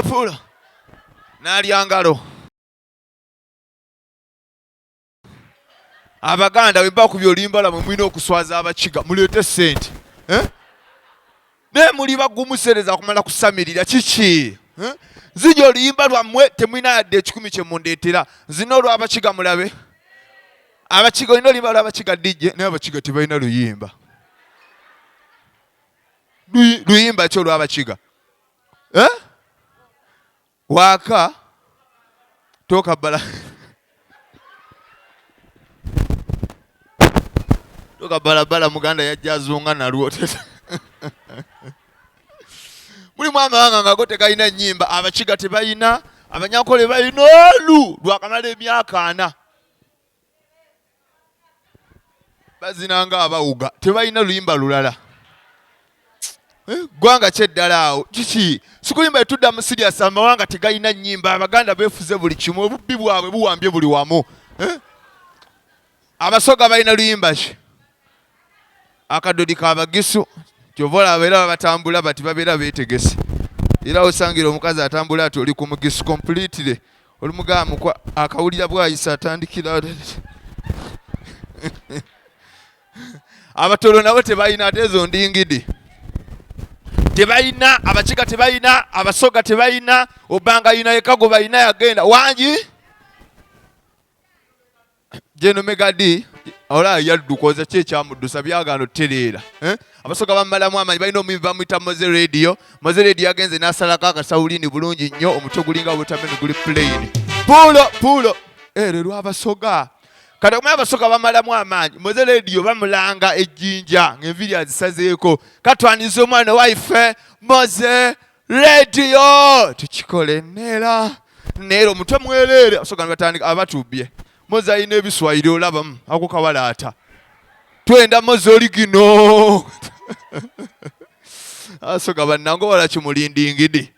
pulo nalya ngalo. Abaganda bwe bakubya olimba mwe mulina okuswaza abakiga muleete ssente. Ne muli bagumusereza kumala kusamirira kiki? Nzija oluyimba lwammwe temulina yadde 10 kye mundeetera. Nzina olw'abakiga mulabe. Abakiga olina oluyimba lw'abakiga DJ naye abakiga tebalina luyimba. Luyimba ki olw'abakiga? Waaka tokabbala tokabalabala muganda yajja azunga nalwo. Mulimu amawanga nga go tegalina nnyimba, abakiga tebalina, abanyankole balina olu lwakamala emyaka 4. Bazinanga abawuga tebalina luyimba lulala. Gwanga kyeddala awo kiki sikulimba etudda mu serious amawanga tegalina nnyimba, abaganda beefuze buli kimu, obubbi bwabwe buwambye buli wamu. Abasoga balina luyimba ki? Akadodi kabagisu kyovola abeera batambula bati babeera beetegese. Era osangira omukazi atambula ati oli ku mugisu completely. Oli mugamu akawulira bwayisa atandikira. Abatolo nabo tebalina atezo ndingidi. Tebalina, abakiga tebalina, abasoga tebalina, obanga yina yekago balina yagenda. Wangi? Jeno Megadi ola yaddukoza kye kyamuddusa byagano tereera. Abasoga bamalamu amanyi balina omuyimbi bamuyita Moze Radio. Moze Radio agenze n'asalako akasawulini bulungi nnyo, omutwe gulinga obutameni guli plain. Pulo lero abasoga kati okumanya abasoga bamalamu amaanyi. Moze Radio bamulanga ejjinja ng'enviri azisazeeko. Katwaniza omwana waife Moze Radio tukikole neera omutwe mwereere. Abasoga batandika abatubye Moze alina ebiswayiri olabamu ako kawalaata. Twenda Moze oligino. Asoga bannango wala kimulindingidi.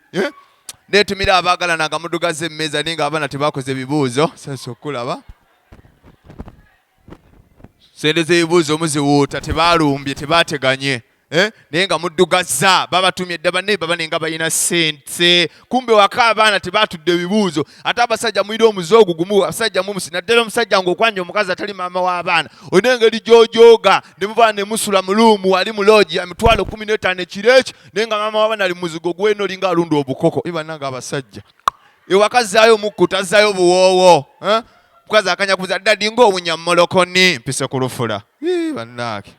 Netumira abaagalana nga mudugaze emmeeza ninga abaana tebakoze bibuuzo. Sasa okulaba. Sente z'ebibuuzo muziwuuta tebaalumbye tebaateganye. Naye nga muddugaza babatumye edda banne babanenga balina ssente. Kumbe waka abaana tebaatudde ebibuuzo. Ate abasajja muyira omuzoogu gumu abasajja mumusi naddala omusajja ng'okwanja omukazi atali maama w'abaana. Olina engeri gy'ojooga ne muba ne musula mu luumu wali mu loogi ya mitwalo 15 ekiro ekyo naye nga maama w'abaana ali mu muzigo gw'eno olinga alunda obukoko. Bannanga abasajja. Ewaka zzaayo omukkuta azzaayo obuwoowo. Mukazi akanyakuza ddadi ng'owunya molokoni mpise ku lufula. Bannange.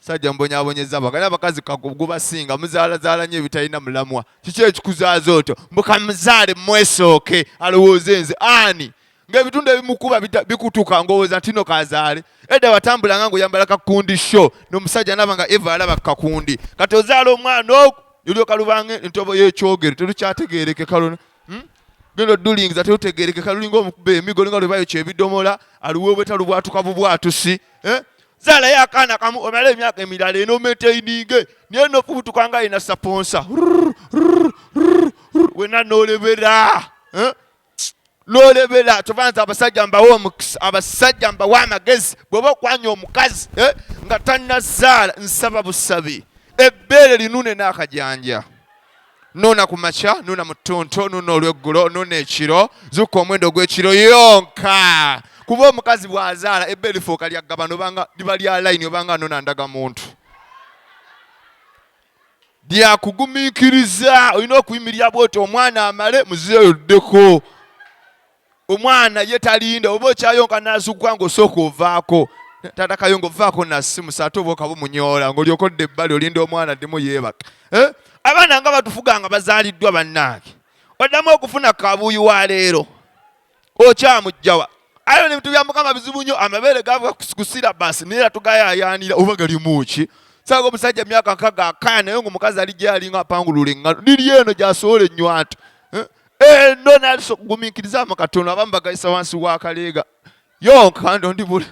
Sajja mbonyabonyeza bagala bakazi kagubasinga muzaala nnyo ebitalina mulamwa. Kiki ekikuzaaza otyo? Mukamuzaale mwesooke alowooze nze ani. Ng'ebitundu ebimukuba bikutuka ngowooza ntino kazaale. Edda watambulanga ng'oyambala kakundi show n'omusajja naba nga Eva alaba kakundi. Kati ozaala omwana ogwo olyoka lubange entobo y'ekyogero terukyategeereke kalona. Genda oddulingiza terutegeereke kalulinga omukuba emigo linga lwe bayokya ebidomola aluwe obweta lubwatuka bubwatusi. Zala ya kana kamu omala emyaka emirala eno metaininge niye nofubutuka nga ina saponsa wena nolebera nolebera tuvanza abasajja mbawo omukisa abasajja mbawo amagezi bw'oba okwanya omukazi nga tannazaala nsaba busabi ebbeere linune n'akajanja nuna ku makya nuna mu ttuntu nuna olw'eggulo nuna ekiro zuka omwendo gw'ekiro yonka. Kuba omukazi bw'azaala ebbeere lifuuka lya ggabano obanga liba lya layini obanga nona ndaga muntu. Lyakugumiikiriza olina okuyimirira bw'oti omwana amale muzeeyoddeko. Omwana ye talinda oba okyayonka n'azugwa ng'osooka ovaako. Taata Kayongo vaako na ssimu saate oba okabumunyola ng'olyoka odda ebbali olinda omwana addemu yeebaka. Abaana nga batufuga nga bazaaliddwa bannange. Oddamu okufuna kabuuyi wa leero. Okyamugjawa. Ayo nebintu bya Mukama bizibu nnyo amabeere gava kusira basi naye tugayaayaanira oba galimu ki. Saaga omusajja emyaka nkaga akaya naye ng'omukazi ali gye alinga apangulula eŋŋano. Liri eno gy'asoola ennywanto. Eno n'alisokugumiikiriza mu Katonda abamu bagayisa wansi w'akaleega. Yonka ndo ndibula.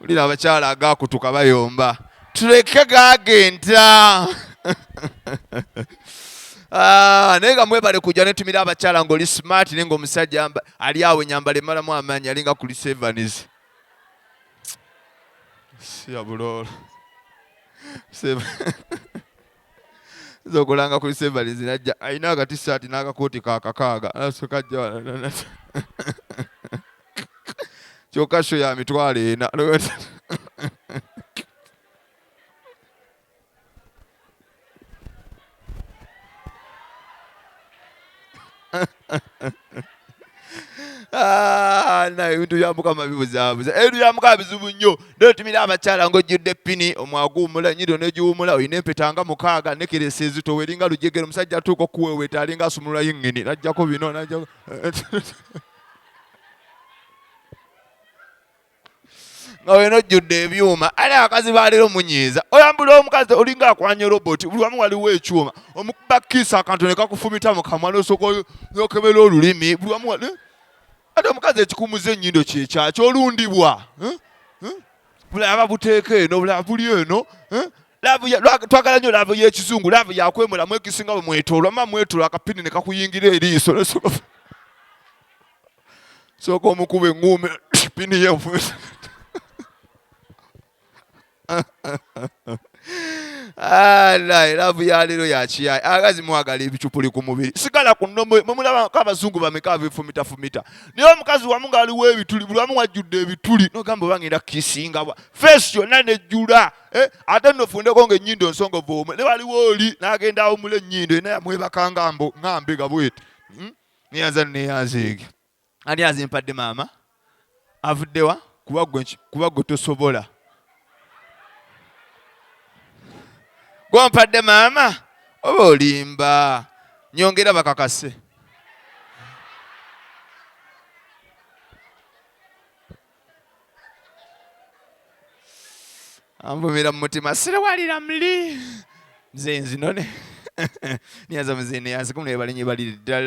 Ulira abakyala agaakutuka bayomba. Tuleke gaagenda. Naye nga mwebale kujja netumira abakyala ng'oli smart naye ng'omusajja ali awo ennyambala emalamu amaanyi alinga ku Evans. Si ya buloolo. zokulanga kuli Sebalizi najja alina akatisaati n'akakooti kakakaaga kajja kyokka sho ya mitwalo 4. Na ebintu bya Mukama bibuzaabuza ebintu bya Mukama bizibu nnyo n'otumira abakyala ng'ojjudde ppini omwaguumula ennyindo n'egiwumula olina empeta nga 6 ne keresa ezito weringa lujegere omusajja atuuka okuweweeta alinga asumulula yingini najjako bino najjako nga wena ojjudde ebyuma ali abakazi baleero munyiiza oyambula omukazi olinga akwanya roboti buli wamu waliwo ekyuma omukuba kiisa akantu ne kakufumita mu kamwa n'osooka n'okebera olulimi buli wamu ate omukazi ekikumuza ennyindo kyekyakyo olundibwa bulaba buteeka eno bulaba buli eno twagala nnyo laavu y'ekizungu laavu yakwemulamu ekisinga bwe mwetoolwa ma mwetoolwa akapini ne kakuyingira eriiso sooka omukuba eŋŋuume pini yefu laavu ya leero yakiyayi abakazi mwagala ebicupuli ku mubiri sigala ku nno mwemulabako abazungu bameka befumitafumita naye omukazi wamu ng'aliwo ebituli buli wamu wajjudde ebituli nogamba obangenda kisingabwa feesi yonna nejjula ate nnofundeko ng'ennyindo nsongovu omwe ne waliwo oli n'agenda awumula ennyindo ena yamwebaka ng'ambega bweti neyanza neyanzeege ani azimpadde maama avuddewa kuba gwe tosobola gwompadde maama oba olimba nyongera bakakase anvumira mu mutima sirewalira muli nze nzinone niyaza muze neyanze kumuleba balinye baliri ddala